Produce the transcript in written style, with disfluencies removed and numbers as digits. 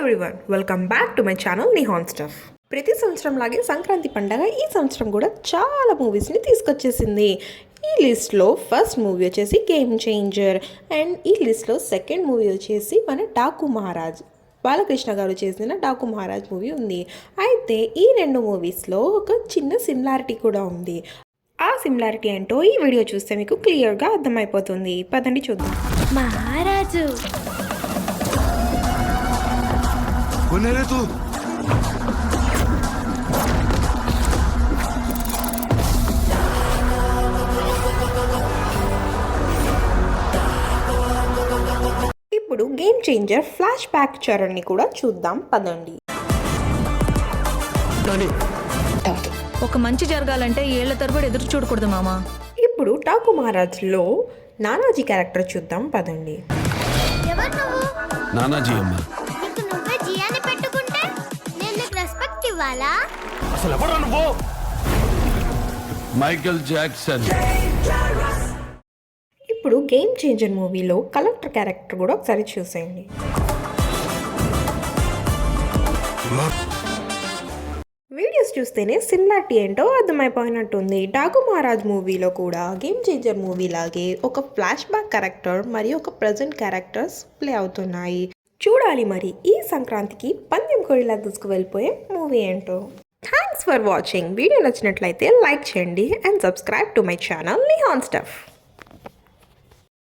Everyone, welcome back to my channel Nihan Stuff. ప్రతి సంవత్సరం లాగే సంక్రాంతి పండగ ఈ సంవత్సరం కూడా చాలా మూవీస్ని తీసుకొచ్చేసింది. ఈ లిస్ట్లో ఫస్ట్ మూవీ వచ్చేసి గేమ్ చేంజర్ అండ్ ఈ లిస్ట్లో సెకండ్ మూవీ వచ్చేసి మన డాకు మహారాజ్, బాలకృష్ణ గారు చేసిన డాకు మహారాజ్ మూవీ ఉంది. అయితే ఈ రెండు మూవీస్లో ఒక చిన్న సిమిలారిటీ కూడా ఉంది. ఆ సిమిలారిటీ ఏంటో ఈ వీడియో చూస్తే మీకు క్లియర్గా అర్థమైపోతుంది. పదండి చూద్దాం. మహారాజు ఇప్పుడు గేమ్ చేంజర్ ఫ్లాష్ బ్యాక్ చరణ్ని కూడా చూద్దాం పదండి. ఒక మంచి జరగాలంటే ఏళ్ల తరబడి ఎదురు చూడకూడదు మామా. ఇప్పుడు డాకు మహారాజ్లో నానాజీ క్యారెక్టర్ చూద్దాం పదండి. నానాజీ అమ్మ, నీకు నువ్వే జియాని పెట్టుకుంటే నేను నీకు రెస్పెక్ట్ ఇవ్వాలా? అసలు ఎవరు నువ్వు? Michael Jackson. ఇప్పుడు గేమ్ చేంజర్ మూవీలో కలెక్టర్ క్యారెక్టర్ కూడా ఒకసారి చూసేయండి. వీడియోస్ చూస్తేనే సిమిలారిటీ ఏంటో అర్థమైపోయినట్టుంది. డాకు మహారాజ్ మూవీలో కూడా గేమ్ చేంజర్ మూవీ లాగే ఒక ఫ్లాష్ బ్యాక్ క్యారెక్టర్ మరియు ఒక ప్రజెంట్ క్యారెక్టర్స్ ప్లే అవుతున్నాయి. చూడాలి మరి ఈ సంక్రాంతికి పందెం కోడిలా దూసుకువెళ్ళిపోయే మూవీ ఏంటో. Thanks for watching. వీడియో నచ్చినట్లయితే లైక్ చేయండి and subscribe to my channel Nihan stuff.